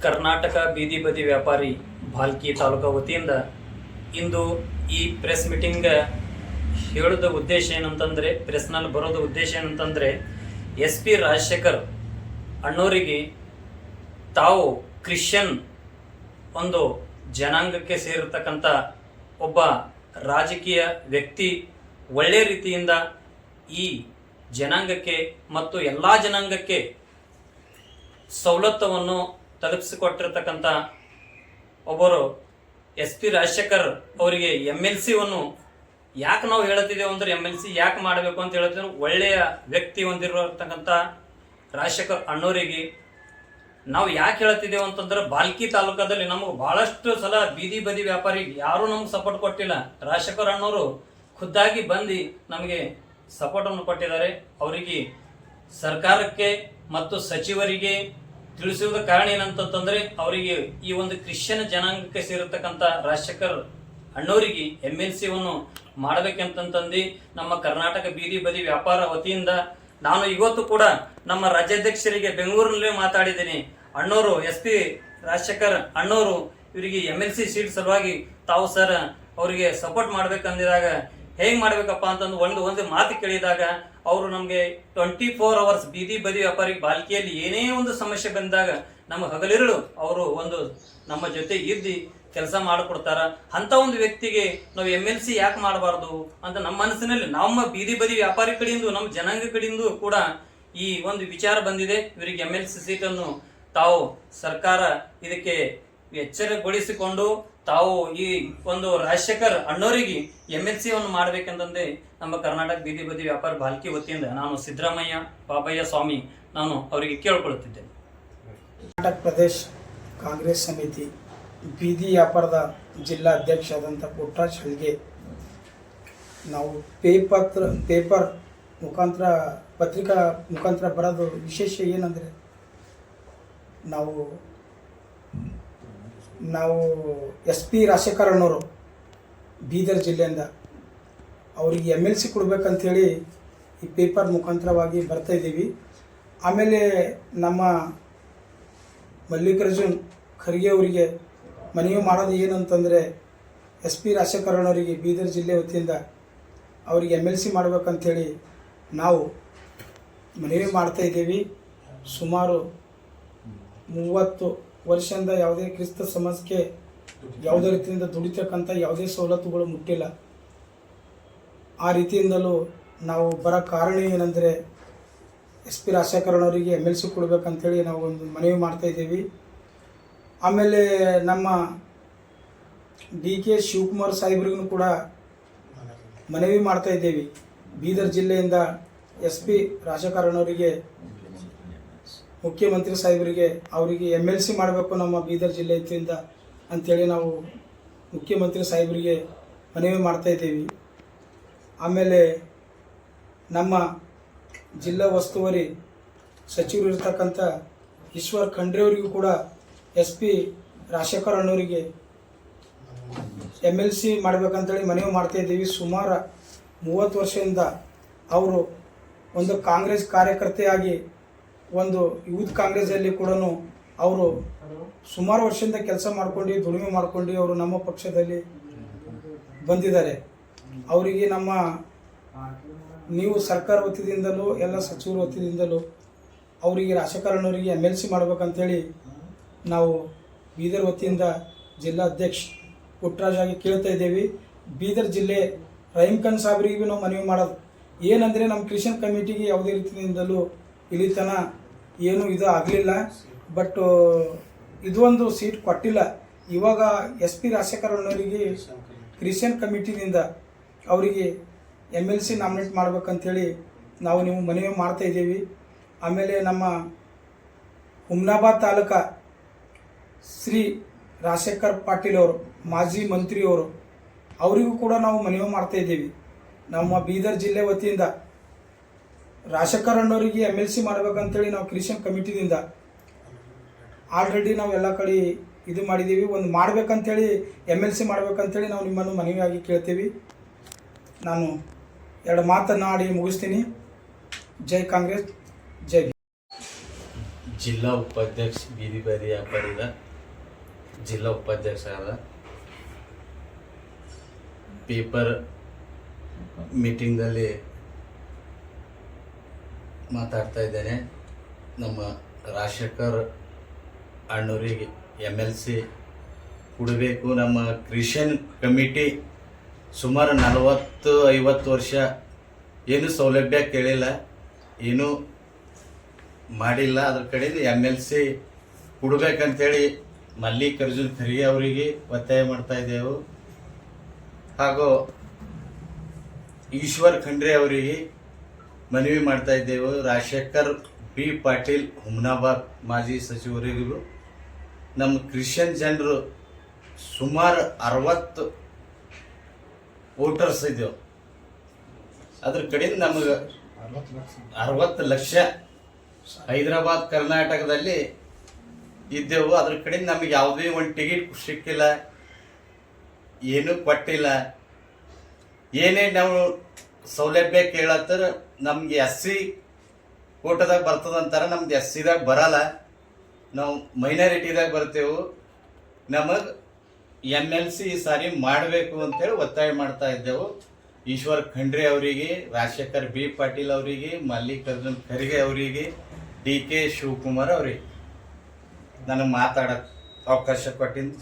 ಕರ್ನಾಟಕ ಬೀದಿ ಬದಿ ವ್ಯಾಪಾರಿ ಭಾಲ್ಕಿ ತಾಲೂಕಾ ವತಿಯಿಂದ ಇಂದು ಈ ಪ್ರೆಸ್ ಮೀಟಿಂಗ್ ಹೇಳೋದ ಉದ್ದೇಶ ಏನಂತಂದರೆ, ಪ್ರೆಸ್ನಲ್ಲಿ ಬರೋದ ಉದ್ದೇಶ ಏನಂತಂದರೆ, SP ರಾಜಶೇಖರ್ ಅಣ್ಣವರಿಗೆ ತಾವು ಕ್ರಿಶ್ಚಿಯನ್ ಒಂದು ಜನಾಂಗಕ್ಕೆ ಸೇರಿರ್ತಕ್ಕಂಥ ಒಬ್ಬ ರಾಜಕೀಯ ವ್ಯಕ್ತಿ ಒಳ್ಳೆಯ ರೀತಿಯಿಂದ ಈ ಜನಾಂಗಕ್ಕೆ ಮತ್ತು ಎಲ್ಲ ಜನಾಂಗಕ್ಕೆ ಸವಲತ್ತನ್ನು ತಲುಪಿಸಿಕೊಟ್ಟಿರ್ತಕ್ಕಂಥ ಒಬ್ಬರು SP ರಾಜಶೇಖರ್ ಅವರಿಗೆ MLCಯನ್ನು ಯಾಕೆ ನಾವು ಹೇಳುತ್ತಿದ್ದೇವೆ ಅಂದರೆ, MLC ಯಾಕೆ ಮಾಡಬೇಕು ಅಂತ ಹೇಳ್ತೀವಿ, ಒಳ್ಳೆಯ ವ್ಯಕ್ತಿ ಹೊಂದಿರತಕ್ಕಂಥ ರಾಜಶೇಖರ್ ಅಣ್ಣವರಿಗೆ ನಾವು ಯಾಕೆ ಹೇಳ್ತಿದ್ದೇವೆ ಅಂತಂದ್ರೆ, ಬಾಲ್ಕಿ ತಾಲೂಕಾದಲ್ಲಿ ನಮಗೆ ಬಹಳಷ್ಟು ಸಲ ಬೀದಿ ಬದಿ ವ್ಯಾಪಾರಿಗೆ ಯಾರೂ ನಮ್ಗೆ ಸಪೋರ್ಟ್ ಕೊಟ್ಟಿಲ್ಲ. ರಾಜಶೇಖರ್ ಅಣ್ಣವರು ಖುದ್ದಾಗಿ ಬಂದು ನಮಗೆ ಸಪೋರ್ಟನ್ನು ಕೊಟ್ಟಿದ್ದಾರೆ. ಅವರಿಗೆ ಸರ್ಕಾರಕ್ಕೆ ಮತ್ತು ಸಚಿವರಿಗೆ ತಿಳಿಸುವುದ ಕಾರಣ ಏನಂತಂದ್ರೆ, ಅವರಿಗೆ ಈ ಒಂದು ಕ್ರಿಶ್ಚಿಯನ್ ಜನಾಂಗಕ್ಕೆ ಸೇರಿರ್ತಕ್ಕಂಥ ರಾಜಶೇಖರ್ ಅಣ್ಣವರಿಗೆ MLCಯನ್ನು ಮಾಡಬೇಕಂತಂದು ನಮ್ಮ ಕರ್ನಾಟಕ ಬೀದಿ ಬದಿ ವ್ಯಾಪಾರ ವತಿಯಿಂದ ನಾನು ಇವತ್ತು ಕೂಡ ನಮ್ಮ ರಾಜ್ಯಾಧ್ಯಕ್ಷರಿಗೆ ಬೆಂಗಳೂರಿನಲ್ಲೇ ಮಾತಾಡಿದ್ದೀನಿ. ಅಣ್ಣವರು SP ರಾಜಶೇಖರ್ ಅಣ್ಣವರು ಇವರಿಗೆ MLC ಸೀಟ್ ಸಲುವಾಗಿ ತಾವು ಸರ್ ಅವರಿಗೆ ಸಪೋರ್ಟ್ ಮಾಡ್ಬೇಕಂದಿದಾಗ ಹೇಗೆ ಮಾಡ್ಬೇಕಪ್ಪ ಅಂತಂದು ಒಂದು ಮಾತು ಕೇಳಿದಾಗ ಅವರು ನಮಗೆ 24 hours ಬೀದಿ ಬದಿ ವ್ಯಾಪಾರಿಗೆ ಬಾಲ್ಕಿಯಲ್ಲಿ ಏನೇ ಒಂದು ಸಮಸ್ಯೆ ಬಂದಾಗ ನಮ್ಮ ಹಗಲಿರುಳು ಅವರು ಒಂದು ನಮ್ಮ ಜೊತೆ ಇದ್ದು ಕೆಲಸ ಮಾಡಿಕೊಡ್ತಾರ. ಅಂತ ಒಂದು ವ್ಯಕ್ತಿಗೆ ನಾವು MLC ಯಾಕೆ ಮಾಡಬಾರ್ದು ಅಂತ ನಮ್ಮ ಮನಸ್ಸಿನಲ್ಲಿ, ನಮ್ಮ ಬೀದಿ ಬದಿ ವ್ಯಾಪಾರಿ ಕಡೆಯಿಂದ ನಮ್ಮ ಜನಾಂಗ ಕಡೆಯಿಂದ ಕೂಡ ಈ ಒಂದು ವಿಚಾರ ಬಂದಿದೆ. ಇವರಿಗೆ MLC ಸೀಟನ್ನು ತಾವು ಸರ್ಕಾರ ಇದಕ್ಕೆ ಎಚ್ಚರಗೊಳಿಸಿಕೊಂಡು ತಾವು ಈ ಒಂದು ರಾಜಶೇಖರ್ ಅಣ್ಣವರಿಗೆ MLCಯನ್ನು ಮಾಡಬೇಕಂತಂದೇ ನಮ್ಮ ಕರ್ನಾಟಕ ಬೀದಿ ಬದಿ ವ್ಯಾಪಾರ ಬಾಲ್ಕಿ ವತಿಯಿಂದ ನಾನು ಸಿದ್ದರಾಮಯ್ಯ ಬಾಬಯ್ಯ ಸ್ವಾಮಿ ನಾನು ಅವರಿಗೆ ಕೇಳಿಕೊಳ್ಳುತ್ತಿದ್ದೇನೆ. ಕರ್ನಾಟಕ ಪ್ರದೇಶ ಕಾಂಗ್ರೆಸ್ ಸಮಿತಿ ಬೀದಿ ವ್ಯಾಪಾರದ ಜಿಲ್ಲಾ ಅಧ್ಯಕ್ಷ ಆದಂಥ ಪುಟ್ಟರಾಜ್ ಹಳ್ಗೆ ನಾವು ಪೇಪರ್ ಮುಖಾಂತರ ಪತ್ರಿಕಾ ಮುಖಾಂತರ ಬರೋದು ವಿಶೇಷ ಏನಂದರೆ, ನಾವು SP ರಾಜಶೇಖರ್ ಅಣ್ಣವರು ಬೀದರ್ ಜಿಲ್ಲೆಯಿಂದ ಅವರಿಗೆ MLC ಕೊಡಬೇಕಂಥೇಳಿ ಈ ಪೇಪರ್ ಮುಖಾಂತರವಾಗಿ ಬರ್ತಾಯಿದ್ದೀವಿ. ಆಮೇಲೆ ನಮ್ಮ ಮಲ್ಲಿಕಾರ್ಜುನ್ ಖರ್ಗೆ ಅವರಿಗೆ ಮನವಿ ಮಾಡೋದು ಏನಂತಂದರೆ, SP ರಾಜಶೇಖರ್ ಅಣ್ಣವರಿಗೆ ಬೀದರ್ ಜಿಲ್ಲೆ ವತಿಯಿಂದ ಅವರಿಗೆ MLC ಮಾಡಬೇಕಂಥೇಳಿ ನಾವು ಮನವಿ ಮಾಡ್ತಾಯಿದ್ದೀವಿ. ಸುಮಾರು 30 ವರ್ಷದಿಂದ ಯಾವುದೇ ಕ್ರಿಸ್ತ ಸಮಾಜಕ್ಕೆ ಯಾವುದೇ ರೀತಿಯಿಂದ ದುಡಿತಕ್ಕಂಥ ಯಾವುದೇ ಸವಲತ್ತುಗಳು ಮುಟ್ಟಿಲ್ಲ. ಆ ರೀತಿಯಿಂದಲೂ ನಾವು ಬರೋ ಕಾರಣ ಏನಂದರೆ, SP ರಾಜಶೇಖರ್ ಅವರಿಗೆ MLC ಕೊಡಬೇಕಂತೇಳಿ ನಾವು ಒಂದು ಮನವಿ ಮಾಡ್ತಾಯಿದ್ದೀವಿ. ಆಮೇಲೆ ನಮ್ಮ DK ಶಿವಕುಮಾರ್ ಸಾಹೇಬ್ರಿಗೂ ಕೂಡ ಮನವಿ ಮಾಡ್ತಾಯಿದ್ದೀವಿ. ಬೀದರ್ ಜಿಲ್ಲೆಯಿಂದ SP ರಾಜಶೇಖರ್ ಅವರಿಗೆ ಮುಖ್ಯಮಂತ್ರಿ ಸಾಹೇಬರಿಗೆ ಅವರಿಗೆ MLC ಮಾಡಬೇಕು ನಮ್ಮ ಬೀದರ್ ಜಿಲ್ಲೆಯಿಂದ ಅಂಥೇಳಿ ನಾವು ಮುಖ್ಯಮಂತ್ರಿ ಸಾಹೇಬರಿಗೆ ಮನವಿ ಮಾಡ್ತಾಯಿದ್ದೀವಿ. ಆಮೇಲೆ ನಮ್ಮ ಜಿಲ್ಲಾ ಉಸ್ತುವಾರಿ ಸಚಿವರು ಇರ್ತಕ್ಕಂಥ ಈಶ್ವರ್ ಖಂಡ್ರೆ ಅವರಿಗೂ ಕೂಡ SP ರಾಜಶೇಖರ್ ಅಣ್ಣವರಿಗೆ MLC ಮಾಡಬೇಕಂತೇಳಿ ಮನವಿ ಮಾಡ್ತಾಯಿದ್ದೀವಿ. ಸುಮಾರು 30 ವರ್ಷದಿಂದ ಅವರು ಒಂದು ಕಾಂಗ್ರೆಸ್ ಕಾರ್ಯಕರ್ತೆಯಾಗಿ ಒಂದು ಯೂತ್ ಕಾಂಗ್ರೆಸ್ಸಲ್ಲಿ ಕೂಡ ಅವರು ಸುಮಾರು ವರ್ಷದಿಂದ ಕೆಲಸ ಮಾಡ್ಕೊಂಡು ದುಡಿಮೆ ಮಾಡ್ಕೊಂಡು ಅವರು ನಮ್ಮ ಪಕ್ಷದಲ್ಲಿ ಬಂದಿದ್ದಾರೆ. ಅವರಿಗೆ ನೀವು ಸರ್ಕಾರ ವತಿಯಿಂದಲೂ ಎಲ್ಲ ಸಚಿವರ ವತಿಯಿಂದಲೂ ಅವರಿಗೆ ರಾಜಶೇಖರ್ ಅಣ್ಣವರಿಗೆ MLC ಮಾಡಬೇಕಂತೇಳಿ ನಾವು ಬೀದರ್ ವತಿಯಿಂದ ಜಿಲ್ಲಾ ಅಧ್ಯಕ್ಷ ಪುಟ್ಟರಾಜ್ ಆಗಿ ಕೇಳ್ತಾ ಇದ್ದೇವೆ. ಬೀದರ್ ಜಿಲ್ಲೆ ರಹೀಮ್ ಖಾನ್ ಸಾಹೇಬ್ರಿಗೆ ನಾವು ಮನವಿ ಮಾಡೋದು ಏನಂದರೆ, ನಮ್ಮ ಕ್ರಿಶ್ಚಿಯನ್ ಕಮಿಟಿಗೆ ಯಾವುದೇ ರೀತಿಯಿಂದಲೂ ಇಲ್ಲಿ ತನ ಏನೂ ಇದು ಆಗಲಿಲ್ಲ. ಬಟ್ ಇದು ಒಂದು ಸೀಟ್ ಕೊಟ್ಟಿಲ್ಲ. ಇವಾಗ SP ರಾಜಶೇಖರ್ ಅಣ್ಣವರಿಗೆ ಕ್ರಿಶ್ಚಿಯನ್ ಕಮಿಟಿನಿಂದ ಅವರಿಗೆ MLC ನಾಮಿನೇಟ್ ಮಾಡಬೇಕಂತೇಳಿ ನೀವು ಮನವಿ ಮಾಡ್ತಾಯಿದ್ದೀವಿ. ಆಮೇಲೆ ನಮ್ಮ ಹುಮ್ನಾಬಾದ್ ತಾಲೂಕಾ ಶ್ರೀ ರಾಜಶೇಖರ್ ಪಾಟೀಲ್ ಅವರು ಮಾಜಿ ಮಂತ್ರಿಯವರು ಅವರಿಗೂ ಕೂಡ ನಾವು ಮನವಿ ಮಾಡ್ತಾಯಿದ್ದೀವಿ. ನಮ್ಮ ಬೀದರ್ ಜಿಲ್ಲೆ ವತಿಯಿಂದ ರಾಜಶೇಖರ್ ಅಣ್ಣವರಿಗೆ MLC ಮಾಡಬೇಕಂತೇಳಿ ನಾವು ಕ್ರಿಶ್ಚಿಯನ್ ಕಮಿಟಿದಿಂದ ಆಲ್ರೆಡಿ ನಾವು ಎಲ್ಲ ಕಡೆ ಇದು ಮಾಡಿದ್ದೀವಿ. ಒಂದು ಮಾಡಬೇಕಂತೇಳಿ MLC ಮಾಡಬೇಕಂತೇಳಿ ನಾವು ನಿಮ್ಮನ್ನು ಮನವಿಯಾಗಿ ಕೇಳ್ತೀವಿ. ನಾನು 2 ಮಾತನ್ನು ಆಡಿ ಮುಗಿಸ್ತೀನಿ. ಜೈ ಕಾಂಗ್ರೆಸ್, ಜೈ ಜಿಲ್ಲಾ ಉಪಾಧ್ಯಕ್ಷ ಬೀದಿ ಬದಿ ವ್ಯಾಪಾರಿದ ಜಿಲ್ಲಾ ಉಪಾಧ್ಯಕ್ಷ ಆದ ಪೇಪರ್ ಮೀಟಿಂಗ್ನಲ್ಲಿ ಮಾತಾಡ್ತಾ ಇದ್ದೇನೆ. ನಮ್ಮ ರಾಜಶೇಖರ್ ಅಣ್ಣವರಿಗೆ MLC ಕೊಡಬೇಕು. ನಮ್ಮ ಕ್ರಿಶ್ಚಿಯನ್ ಕಮಿಟಿ ಸುಮಾರು 40-50 ವರ್ಷ ಏನು ಸೌಲಭ್ಯ ಕೇಳಿಲ್ಲ, ಏನೂ ಮಾಡಿಲ್ಲ. ಅದ್ರ ಕಡೆಯಿಂದ MLC ಕೊಡ್ಬೇಕಂತೇಳಿ ಮಲ್ಲಿಕಾರ್ಜುನ್ ಖರ್ಗೆ ಅವರಿಗೆ ಒತ್ತಾಯ ಮಾಡ್ತಾ ಇದ್ದೆವು. ಹಾಗೂ ಈಶ್ವರ್ ಖಂಡ್ರೆ ಅವರಿಗೆ ಮನವಿ ಮಾಡ್ತಾ ಇದ್ದೆವು. ರಾಜಶೇಖರ್ B ಪಾಟೀಲ್ ಹುಮ್ನಾಬಾದ್ ಮಾಜಿ ಸಚಿವರಿಗೂ ನಮ್ಮ ಕ್ರಿಶ್ಚಿಯನ್ ಜನರು ಸುಮಾರು 60 ವೋಟರ್ಸ್ ಇದ್ದೆವು. ಅದ್ರ ಕಡೆಯಿಂದ ನಮಗೆ 60 ಲಕ್ಷ ಹೈದರಾಬಾದ್ ಕರ್ನಾಟಕದಲ್ಲಿ ಇದ್ದೆವು. ಅದ್ರ ಕಡೆಯಿಂದ ನಮಗೆ ಯಾವುದೇ ಒಂದು ಟಿಕೆಟ್ ಸಿಕ್ಕಿಲ್ಲ, ಏನೂ ಕೊಟ್ಟಿಲ್ಲ. ಏನೇ ನಾವು ಸೌಲಭ್ಯ ಕೇಳತ್ತರ ನಮ್ಗೆ SC ಕೋಟದಾಗ ಬರ್ತದಂತಾರ, ನಮ್ದು SCದಾಗ ಬರಲ್ಲ, ನಾವು ಮೈನಾರಿಟಿದಾಗ ಬರ್ತೇವೆ. ನಮಗೆ MLC ಈ ಸಾರಿ ಮಾಡಬೇಕು ಅಂತೇಳಿ ಒತ್ತಾಯ ಮಾಡ್ತಾ ಇದ್ದೆವು. ಈಶ್ವರ್ ಖಂಡ್ರೆ ಅವರಿಗೆ, ರಾಜಶೇಖರ್ B ಪಾಟೀಲ್ ಅವರಿಗೆ, ಮಲ್ಲಿಕಾರ್ಜುನ್ ಖರ್ಗೆ ಅವರಿಗೆ, DK ಶಿವಕುಮಾರ್ ಅವರಿಗೆ ನನಗೆ ಮಾತಾಡಕ್ಕೆ ಅವಕಾಶ ಕೊಟ್ಟಿದ್ದು